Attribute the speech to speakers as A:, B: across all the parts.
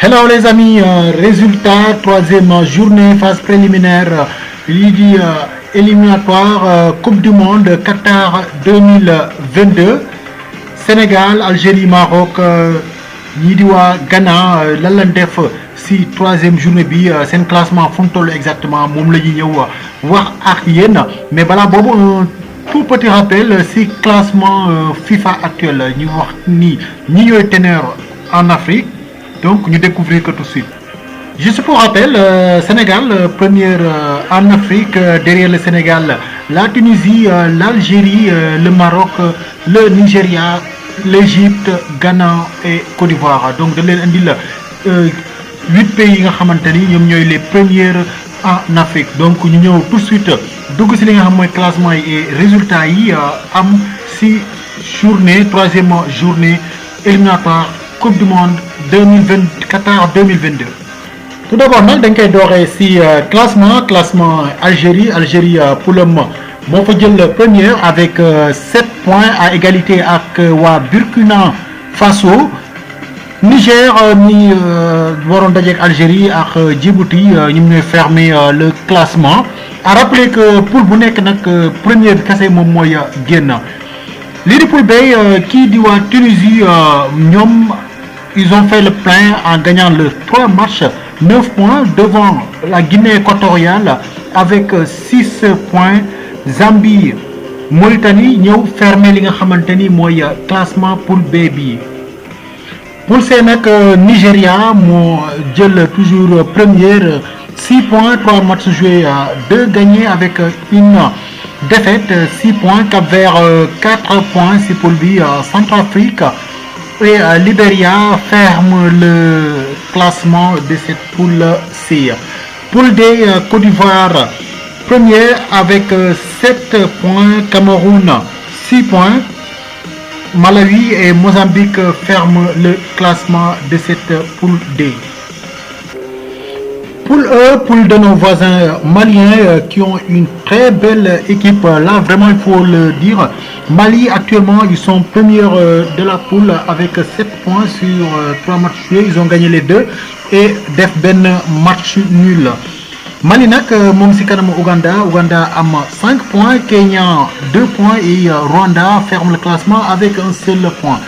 A: Hello les amis, résultat troisième journée phase préliminaire lii di éliminatoire Coupe du Monde Qatar 2022 Sénégal Algérie Maroc ñii di waa Ghana lan lañ def si troisième journée bi seen classement fu mu toll exactement moom la ñuy ñëw wax ak yéen mais balaa boobu un tout petit rappel si classement FIFA actuel ñu wax ni ñi ñooy teneur en Afrique. Donc, nous découvrons que tout de suite. Juste pour rappel, Sénégal, première en Afrique, derrière le Sénégal, la Tunisie, l'Algérie, le Maroc, le Nigeria, l'Égypte, Ghana et Côte d'Ivoire. Donc, de l'Indil, 8 pays les premiers en Afrique. Donc, nous avons tout de suite le classement et résultats am si journée, troisième journée éliminatoire. Coupe du Monde 2022. Tout d'abord nag dañ koy dooree ci classement Algérie pour le moment moo fa jël première avec 7 points à égalité ak waa Burkina Faso. Niger mi waroon dajeek Algérie ak Djibouti ñu ngi fermer le classement. À rappeler que poule bu nekk nag première bi kese moom mooy génn. lii di poule B kii di waa Tunisie ñoom. Ils ont fait le plein en gagnant les 3 matchs, 9 points devant la Guinée équatoriale avec 6 points. Zambie, Mauritanie, ñëw fermé li nga xamanteni moy classement poule B bi. Poule C nak Nigeria mo jël toujours première 6 points, 3 matchs joués, 2 gagnés avec une défaite, 6 points. Cap-Vert 4 points si poule B. Centrafrique et Libéria ferme le classement de cette poule C. Poule D, Côte d'Ivoire, premier avec 7 points. Cameroun, 6 points. Malawi et Mozambique ferment le classement de cette poule D. Poule E, poule de nos voisins maliens qui ont une très belle équipe. Là, vraiment, il faut le dire. Mali, actuellement, ils sont premiers de la poule avec 7 points sur 3 matchs joués. Ils ont gagné les 2 et def ben match nul. Mali nak mom si kanam Ouganda a 5 points, Kenya 2 points et Rwanda ferme le classement avec un seul point.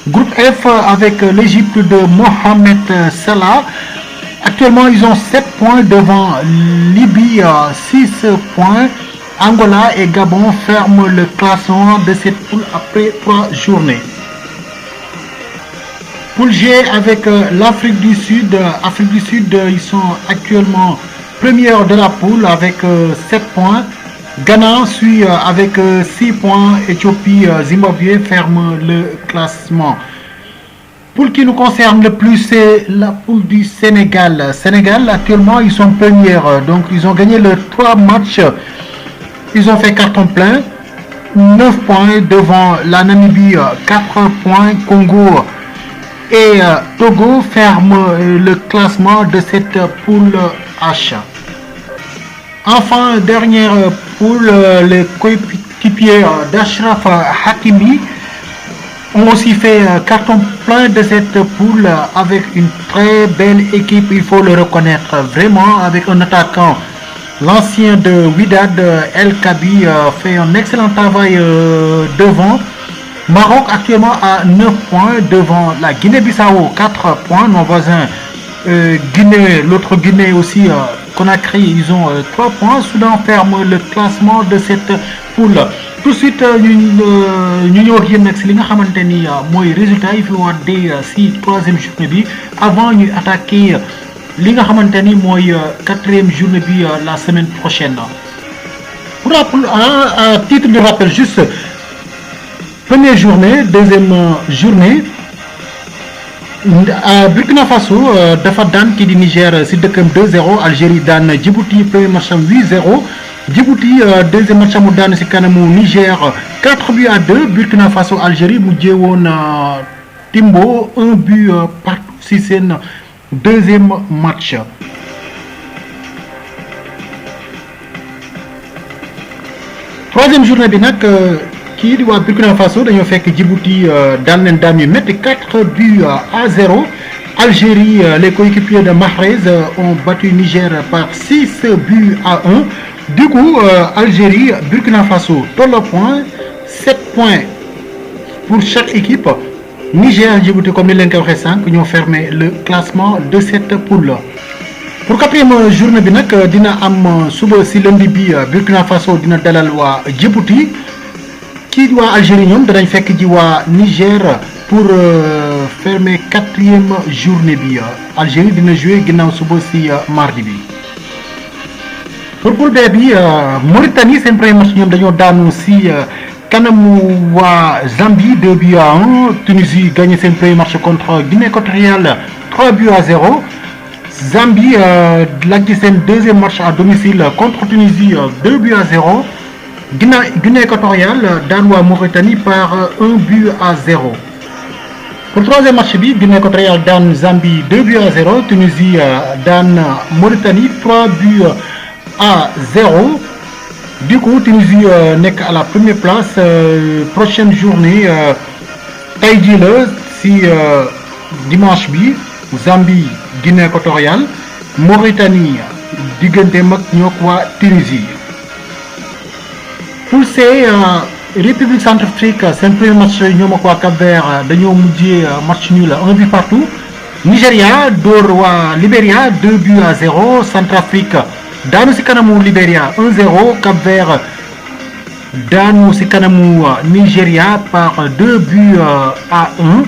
A: Groupe F avec l'Égypte de Mohamed Salah. Actuellement, ils ont 7 points devant Libye, 6 points. Angola et Gabon ferment le classement de cette poule après 3 journées. Poule G avec l'Afrique du Sud. Afrique du Sud, ils sont actuellement premiers de la poule avec 7 points. Ghana suit avec 6 points. Éthiopie, Zimbabwe ferment le classement. Poule qui nous concerne le plus, c'est la poule du Sénégal. Sénégal, actuellement, ils sont premiers. Donc, ils ont gagné leurs 3 matchs. Ils ont fait carton plein. 9 points devant la Namibie, 4 points. Congo et Togo ferment le classement de cette poule H. Enfin, dernière poule, les coéquipiers d'Achraf Hakimi ont aussi fait carton plein de cette poule avec une très belle équipe, il faut le reconnaître, vraiment, avec un attaquant, l'ancien de Wydad, El Kabi, fait un excellent travail devant. Maroc actuellement à 9 points devant la Guinée-Bissau, 4 points, nos voisins Guinée, l'autre Guinée aussi, Conakry, ils ont 3 points. Soudan ferme le classement de cette poule. Tout de suite, ñu ñëw ak yéen nag si li nga xamante ni mooy résultat yi fi wadde si troisième journée bi avant ñuy attaquer li nga xamante ni mooy quatrième journée bi la semaine prochaine. Pour à titre de rappel juste première journée, deuxième journée Burkina Faso dafa daan kii di Niger si dëkkam 2-0. Algérie daan Djibouti premier match am 8-0. Djibouti deuxième match mu daan si kanamu Niger 4-2. Burkina Faso Algérie mujjee woon Timbo 1 but partout si seen deuxième match. Troisième journée bi nag kii di waa Burkina Faso dañoo fekk Djibouti daan leen daan yu métti 4 buts à 0. Algérie, les coéquipiers de Mahrez ont battu Niger par 6 buts à 1. Du coup, Algérie, Burkina Faso, tout le point, 7 points pour chaque équipe. Niger et Djibouti, comme l'Inca 5, qui ont fermé le classement de cette poule. Pour quatrième journée, dina am suba si lundi bi Burkina Faso dina dalal wa Djibouti. Qui doit Algérie ñom dañ fekk ji wa Niger pour fermer quatrième journée bi. Algérie dina jouer ginnaw suba si mardi bi. Pour poule B bi Mauritanie sen premier match ñom dañoo daanu si kanamu wa Zambie 2 buts à 1. Tunisie gagné son premier match contre Guinée équatoriale 3 buts à 0. Zambie laggi sen deuxième match à domicile contre Tunisie 2 buts à 0. Guinée équatoriale daan wa Mauritanie par 1 but à 0. Pour le troisième match bi Guinée équatoriale daan Zambie 2 buts à 0. Tunisie daan Mauritanie 3 buts à 0. Du coup, Tunisie n'est à la première place. Prochaine journée, Taïdi si dimanche bi, Zambie, Guinée équatoriale, Mauritanie, Digentemak, Nyokwa, Tunisie. Pour ces République Centrafrique, c'est un premier match Nyokwa Cap-Vert, Daniel Moudjé, match nul, 1 but partout. Nigeria, Dorwa, Libéria, 2 buts à 0. Centrafrique. Daanu si kanamu Libéria 1-0, Cap-Vert daanu si kanamu Nigeria par 2 buts à 1.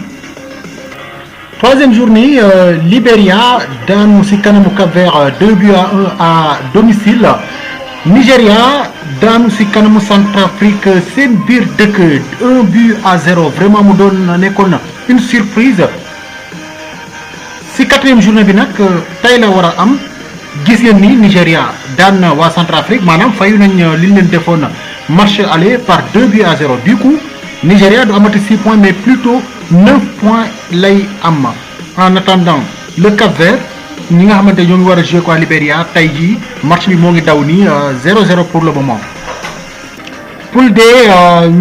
A: Troisième journée, Libéria daanu si kanamu Cap-Vert 2 buts à 1 à domicile. Nigeria daanu si kanamu Centrafrique seen biir dëkk 1 but à 0. Vraiment mu doon nekkoon une surprise. Si quatrième journée bi nag tey la war a am. Gis ngeen ni Nigeria daan waa Centrafrique maanaam fayu nañ li leen defoon match aller par 2 buts à 0. Du coup Nigeria du amati 6 points mais plutôt 9 points lay am. En attendant le Cap-Vert ñi nga xamante ñoo ngi war a jouer quoi Libéria tey jii match bi moo ngi daw nii 0-0 pour le moment. Poule D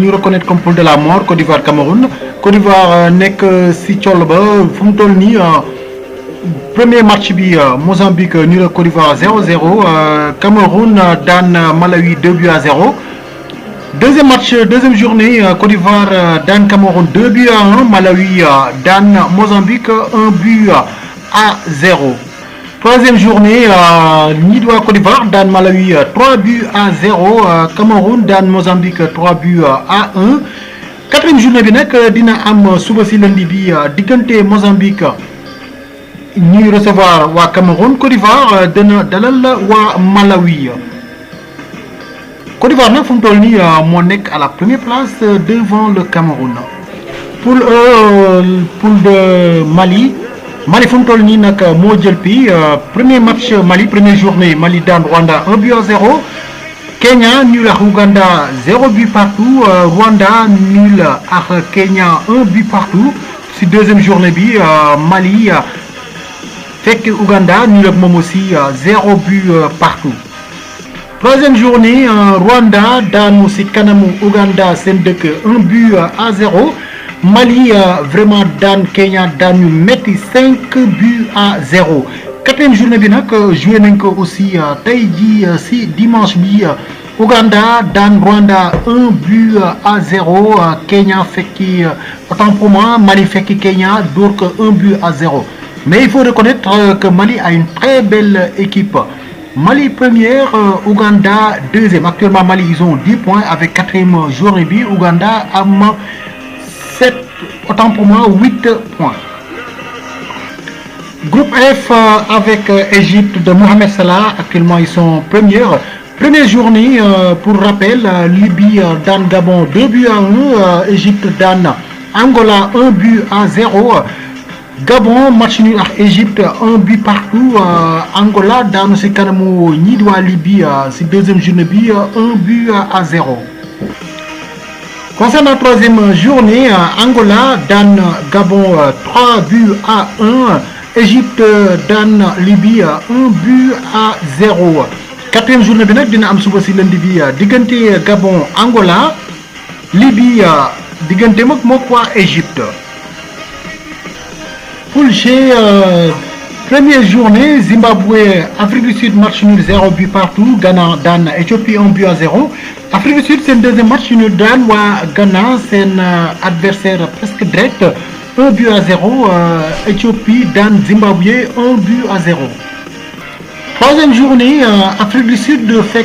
A: ñu reconnaître comme poule de la mort Côte d'Ivoire Cameroun. Côte d'Ivoire nekk si col ba fu mu toll nii. Premier match bi Mozambique nul Côte d'Ivoire 0-0. Cameroun dan Malawi 2 buts à 0. Deuxième match, deuxième journée, Côte d'Ivoire dan Cameroun 2 buts à 1. Malawi dan Mozambique 1 but à 0. Troisième journée, Nidwa Côte d'Ivoire dan Malawi 3 buts à 0. Cameroun dan Mozambique 3 buts à 1. Quatrième journée bi nak dina am suba si lundi bi diggante Mozambique ñuy recevoir waa Cameroun. Côte d'Ivoire dana dalal waa Malawi. Côte d'Ivoire nag fu mu toll nii moo nekk à la première place devant le Cameroun. Poule de Mali fu mu toll nii nag moo jël pi premier match Mali première journée Mali daan Rwanda 1 but à 0. Kenya nul ak Ouganda 0 but partout. Rwanda nul ak Kenya 1 but partout. Si deuxième journée bi Mali fekk Ouganda nul ak moom aussi 0 but partout. Troisième journée Rwanda daanu si kanamu Ouganda seen dëkk 1 but à 0. Mali vraiment daan Kenya daan ñu metti 5 buts à 0. Quatrième journée bi nag joué nañ ko aussi tey jii si dimanche bi Ouganda daan Rwanda 1 but à 0. Kenya fekki autant pour moi Mali fekki Kenya dóor ko 1 but à 0. Mais il faut reconnaître que Mali a une très belle équipe. Mali première, Ouganda deuxième. Actuellement Mali ils ont 10 points avec quatrième journée bi. Ouganda a 7, autant pour moi 8 points. Groupe F avec Égypte de Mohamed Salah. Actuellement ils sont première. Première journée pour rappel, Libye dan Gabon 2 buts à 1. Égypte dan Angola 1 but à 0. Gabon match nul ak Égypte 1 but partout. Angola daanu si kanamu ñii di waa Libye si deuxième journée bi 1 but à 0. Concernant la troisième journée, Angola dan Gabon 3 buts à 1. Égypte dan Libye 1 but à 0. Quatrième journée bi nag dina am suba si lundi bi diggante Gabon Angola, Libye diggante mook waa Égypte. Poule G, première journée, Zimbabwe, Afrique du Sud, match nul 0 but partout. Ghana, Dan, Éthiopie 1 but à 0. Afrique du Sud, c'est le deuxième match nul Dan, Ghana, c'est un adversaire presque direct. 1 but à 0. Éthiopie, Dan, Zimbabwe, 1 but à 0. Troisième journée, Afrique du Sud fait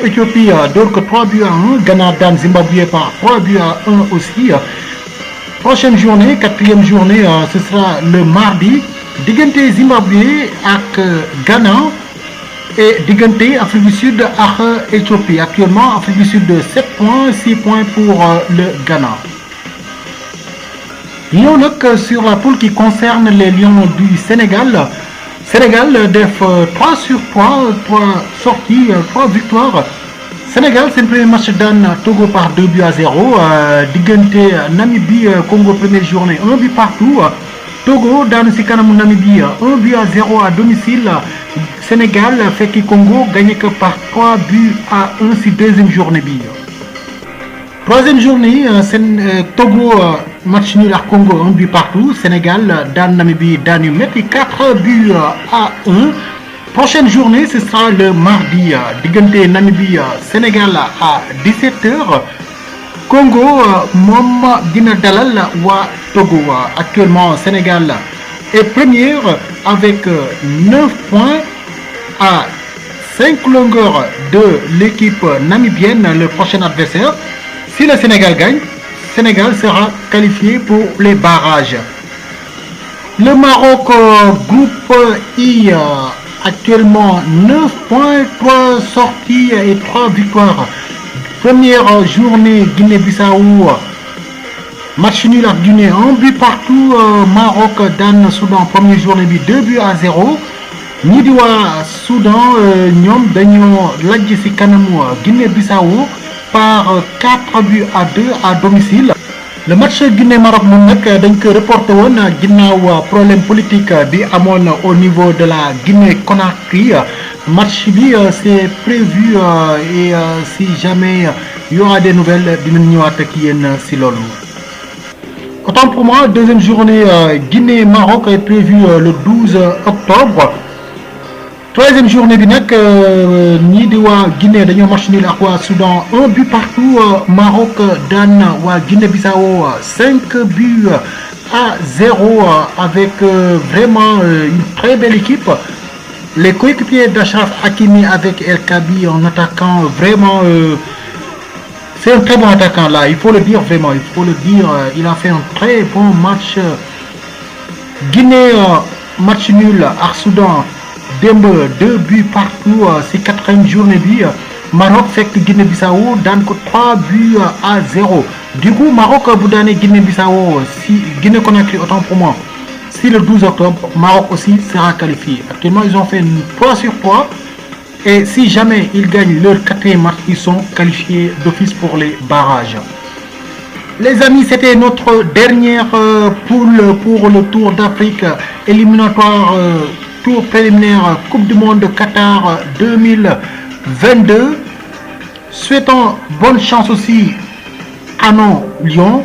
A: Éthiopie donc 3 buts à 1. Ghana, Dan, Zimbabwe par 3 buts à 1 aussi. Prochaine journée, quatrième journée, ce sera le mardi. Digante Zimbabwe avec Ghana et Digante Afrique du Sud avec Éthiopie. Actuellement, Afrique du Sud 7 points, 6 points pour le Ghana. Lions sur la poule qui concerne les Lions du Sénégal. Sénégal def 3 sur 3, 3 sorties, 3 victoires. Sénégal, c'est le premier match dans Togo par 2 buts à 0. Digante Namibie, Congo première journée, 1 but partout. Togo dans Sikanamu Namibie, 1 but à 0 à domicile. Sénégal fait que Congo gagne que par 3 buts à 1 si deuxième journée. Troisième journée, Togo match nul à Congo, 1 but partout. Sénégal dans Namibie, dans Numeti, 4 buts à 1. Prochaine journée, ce sera le mardi. Digante Namibie, Sénégal à 17h. Congo, Mom Guinée Dalal wa Togo. Actuellement, Sénégal est première avec 9 points à 5 longueurs de l'équipe namibienne, le prochain adversaire. Si le Sénégal gagne, Sénégal sera qualifié pour les barrages. Le Maroc, groupe I, actuellement 9 points, 3 sorties et 3 victoires. Première journée, Guinée-Bissau, match nul à Guinée, 1 but partout. Maroc, Dan, Soudan, première journée, 2 buts à 0. Nidiwa, Soudan, Nyom, Dagnon, Ladjisi Kanamu, Guinée-Bissau, par 4 buts à 2 à domicile. Le match Guinée-Maroc donc reporté problème politique au niveau de la Guinée-Conakry. Match c'est prévu et si jamais il y aura des nouvelles, autant pour moi, deuxième journée Guinée-Maroc est prévue le 12 octobre. Troisième journée Guinée dañoo match nul ak waa Soudan 1 but partout. Maroc dan waa Guinée-Bissau 5 buts à 0 avec vraiment une très belle équipe. Les coéquipiers d'Achraf Hakimi avec El Kabi en attaquant vraiment c'est un très bon attaquant là, il faut le dire vraiment, il faut le dire, il a fait un très bon match. Guinée match nul à Soudan. 2 buts partout, c'est 4e journée. Maroc fait que Guinée-Bissau donne 3 buts à 0. Du coup, Maroc vous donne Guinée-Bissau, si Guinée-Conakry, autant pour moi. Si le 12 octobre, Maroc aussi sera qualifié. Actuellement, ils ont fait 3 sur 3. Et si jamais ils gagnent leur 4e match, ils sont qualifiés d'office pour les barrages. Les amis, c'était notre dernière poule pour le Tour d'Afrique éliminatoire. Tour préliminaire Coupe du Monde Qatar 2022. Souhaitons bonne chance aussi à nos Lions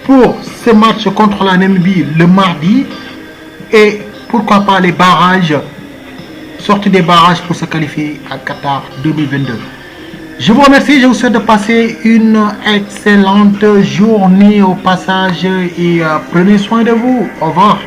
A: pour ce match contre la Namibie le mardi et pourquoi pas les barrages, sortir des barrages pour se qualifier à Qatar 2022. Je vous remercie, je vous souhaite de passer une excellente journée au passage et prenez soin de vous. Au revoir.